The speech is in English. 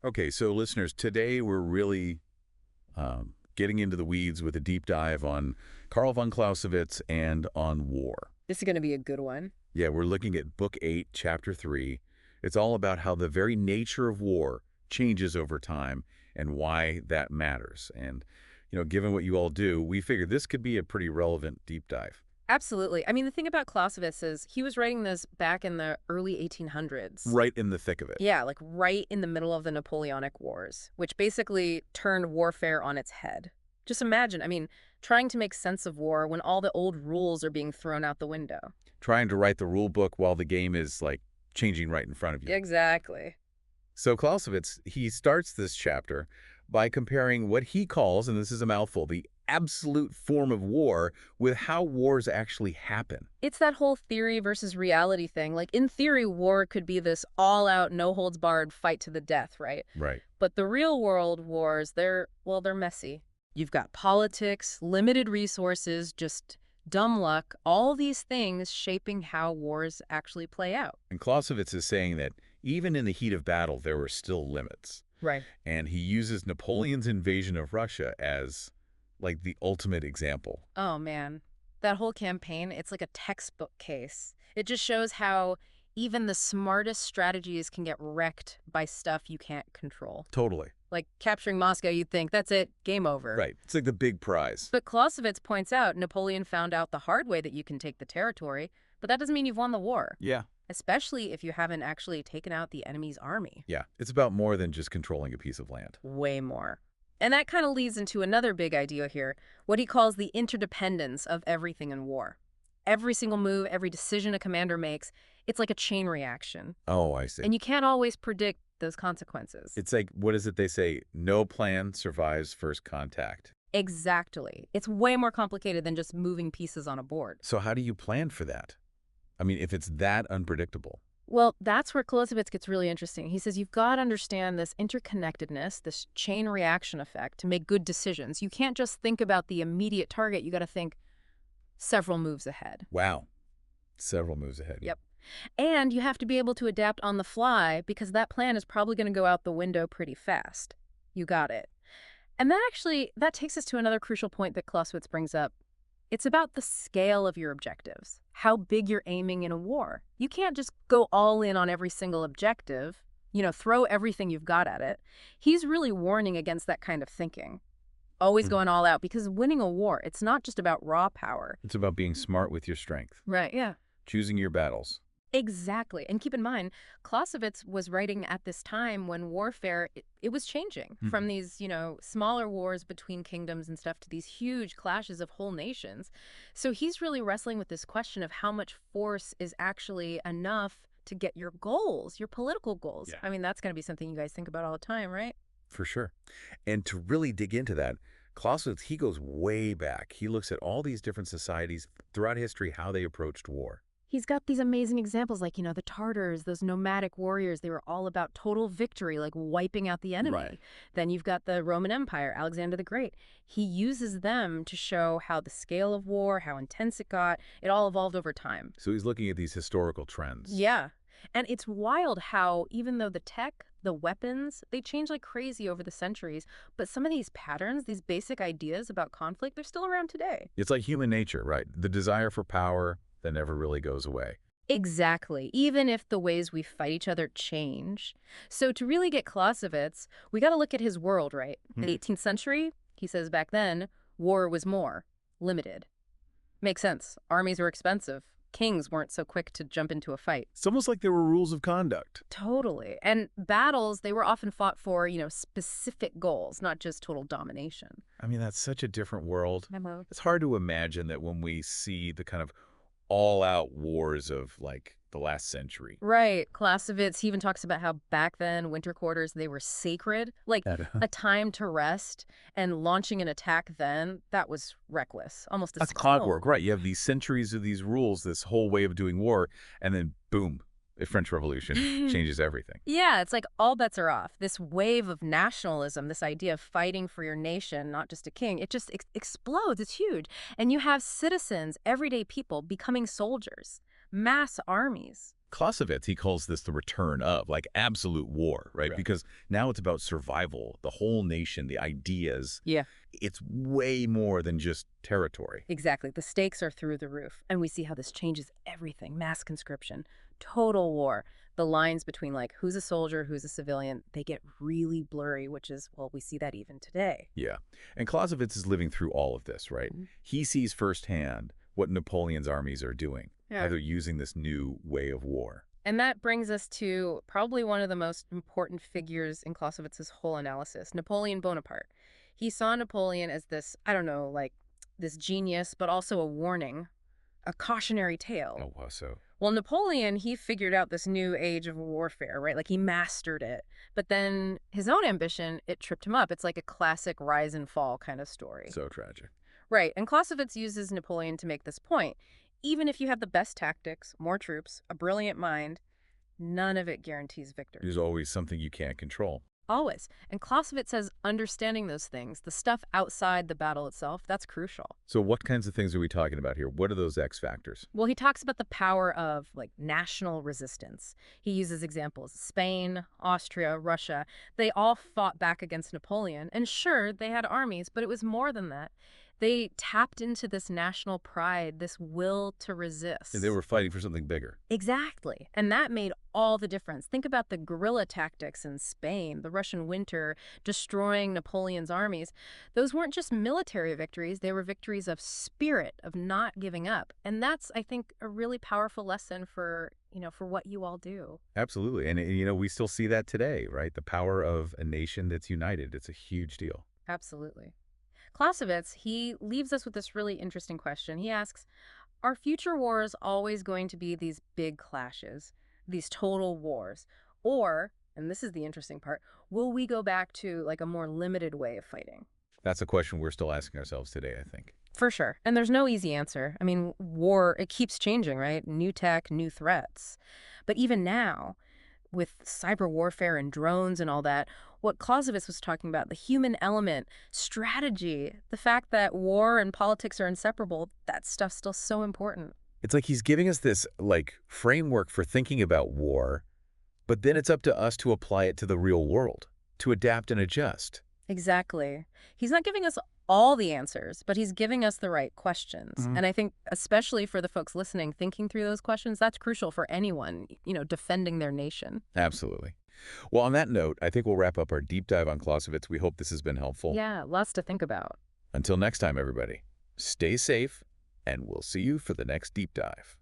Okay, so listeners, today we're really getting into the weeds with a deep dive on Carl von Clausewitz and on war. This is going to be a good one. Yeah, we're looking at Book 8, Chapter 3. It's all about how the very nature of war changes over time and why that matters. And, given what you all do, we figured this could be a pretty relevant deep dive. Absolutely. I mean, the thing about Clausewitz is he was writing this back in the early 1800s. Right in the thick of it. Yeah, like right in the middle of the Napoleonic Wars, which basically turned warfare on its head. Just imagine, I mean, trying to make sense of war when all the old rules are being thrown out the window. Trying to write the rule book while the game is, changing right in front of you. Exactly. So Clausewitz, he starts this chapter by comparing what he calls, and this is a mouthful, the absolute form of war with how wars actually happen. It's that whole theory versus reality thing. Like, in theory, war could be this all-out, no-holds-barred fight to the death, right? Right. But the real-world wars, they're messy. You've got politics, limited resources, just dumb luck, all these things shaping how wars actually play out. And Clausewitz is saying that even in the heat of battle, there were still limits. Right. And he uses Napoleon's invasion of Russia as, the ultimate example. Oh, man. That whole campaign, it's like a textbook case. It just shows how even the smartest strategies can get wrecked by stuff you can't control. Totally. Like capturing Moscow, you'd think, that's it, game over. Right. It's like the big prize. But Clausewitz points out Napoleon found out the hard way that you can take the territory, but that doesn't mean you've won the war. Yeah. Especially if you haven't actually taken out the enemy's army. Yeah. It's about more than just controlling a piece of land. Way more. And that kind of leads into another big idea here, what he calls the interdependence of everything in war. Every single move, every decision a commander makes, it's like a chain reaction. Oh, I see. And you can't always predict those consequences. It's like, what is it they say? No plan survives first contact. Exactly. It's way more complicated than just moving pieces on a board. So how do you plan for that? I mean, if it's that unpredictable. Well, that's where Clausewitz gets really interesting. He says you've got to understand this interconnectedness, this chain reaction effect to make good decisions. You can't just think about the immediate target. You got to think several moves ahead. Wow. Several moves ahead. Yep. And you have to be able to adapt on the fly because that plan is probably going to go out the window pretty fast. You got it. And that takes us to another crucial point that Clausewitz brings up. It's about the scale of your objectives, how big you're aiming in a war. You can't just go all in on every single objective, throw everything you've got at it. He's really warning against that kind of thinking. Always going all out, because winning a war, it's not just about raw power. It's about being smart with your strength. Right, yeah. Choosing your battles. Exactly. And keep in mind, Clausewitz was writing at this time when warfare, it was changing from these, smaller wars between kingdoms and stuff to these huge clashes of whole nations. So he's really wrestling with this question of how much force is actually enough to get your goals, your political goals. Yeah. I mean, that's going to be something you guys think about all the time, right? For sure. And to really dig into that, Clausewitz, he goes way back. He looks at all these different societies throughout history, how they approached war. He's got these amazing examples like, the Tartars, those nomadic warriors, they were all about total victory, like wiping out the enemy. Right. Then you've got the Roman Empire, Alexander the Great. He uses them to show how the scale of war, how intense it got, it all evolved over time. So he's looking at these historical trends. Yeah. And it's wild how even though the tech, the weapons, they change like crazy over the centuries, but some of these patterns, these basic ideas about conflict, they're still around today. It's like human nature, right? The desire for power that never really goes away. Exactly, even if the ways we fight each other change. So to really get Clausewitz, we got to look at his world, right? The 18th century, he says back then, war was more limited. Makes sense. Armies were expensive. Kings weren't so quick to jump into a fight. It's almost like there were rules of conduct. Totally. And battles, they were often fought for, specific goals, not just total domination. I mean, that's such a different world. Memo. It's hard to imagine that when we see the kind of all-out wars of, the last century. Right. Clausewitz, he even talks about how back then, winter quarters, they were sacred. Like a time to rest, and launching an attack then, that was reckless. Almost a That's clockwork, right? You have these centuries of these rules, this whole way of doing war, and then boom, the French Revolution changes everything. Yeah, it's like all bets are off. This wave of nationalism, this idea of fighting for your nation, not just a king, it just explodes. It's huge. And you have citizens, everyday people, becoming soldiers, mass armies. Clausewitz, he calls this the return of, like absolute war, right? Right. Because now it's about survival, the whole nation, the ideas. Yeah. It's way more than just territory. Exactly. The stakes are through the roof. And we see how this changes everything. Mass conscription, total war. The lines between like who's a soldier, who's a civilian, they get really blurry, which is, well, we see that even today. Yeah. And Clausewitz is living through all of this, right? Mhm. He sees firsthand what Napoleon's armies are doing. Yeah. How they're using this new way of war. And that brings us to probably one of the most important figures in Clausewitz's whole analysis, Napoleon Bonaparte. He saw Napoleon as this, I don't know, like this genius, but also a warning, a cautionary tale. Oh, wow. So, Well, Napoleon, he figured out this new age of warfare, right? Like he mastered it. But then his own ambition, it tripped him up. It's like a classic rise and fall kind of story. so tragic. Right. And Clausewitz uses Napoleon to make this point. Even if you have the best tactics, more troops, a brilliant mind, none of it guarantees victory. There's always something you can't control. Always. And Clausewitz says understanding those things, the stuff outside the battle itself, that's crucial. So what kinds of things are we talking about here? What are those X factors? Well, he talks about the power of like national resistance. He uses examples. Spain, Austria, Russia, they all fought back against Napoleon. And sure, they had armies, but it was more than that. They tapped into this national pride, this will to resist. They were fighting for something bigger. Exactly. And that made all the difference. Think about the guerrilla tactics in Spain, the Russian winter, destroying Napoleon's armies. Those weren't just military victories. They were victories of spirit, of not giving up. And that's, I think, a really powerful lesson for, for what you all do. Absolutely. And, we still see that today, right? The power of a nation that's united. It's a huge deal. Absolutely. Clausewitz, he leaves us with this really interesting question. He asks, are future wars always going to be these big clashes, these total wars? Or, and this is the interesting part, will we go back to like a more limited way of fighting? That's a question we're still asking ourselves today, I think. For sure. And there's no easy answer. I mean, war, it keeps changing, right? New tech, new threats. But even now, with cyber warfare and drones and all that, what Clausewitz was talking about, the human element, strategy, the fact that war and politics are inseparable, that stuff's still so important. It's like he's giving us this, framework for thinking about war, but then it's up to us to apply it to the real world, to adapt and adjust. Exactly. He's not giving us all the answers, but he's giving us the right questions. Mhm. And I think, especially for the folks listening, thinking through those questions, that's crucial for anyone, defending their nation. Absolutely. Well, on that note, I think we'll wrap up our deep dive on Clausewitz. We hope this has been helpful. Yeah, lots to think about. Until next time, everybody, stay safe, and we'll see you for the next deep dive.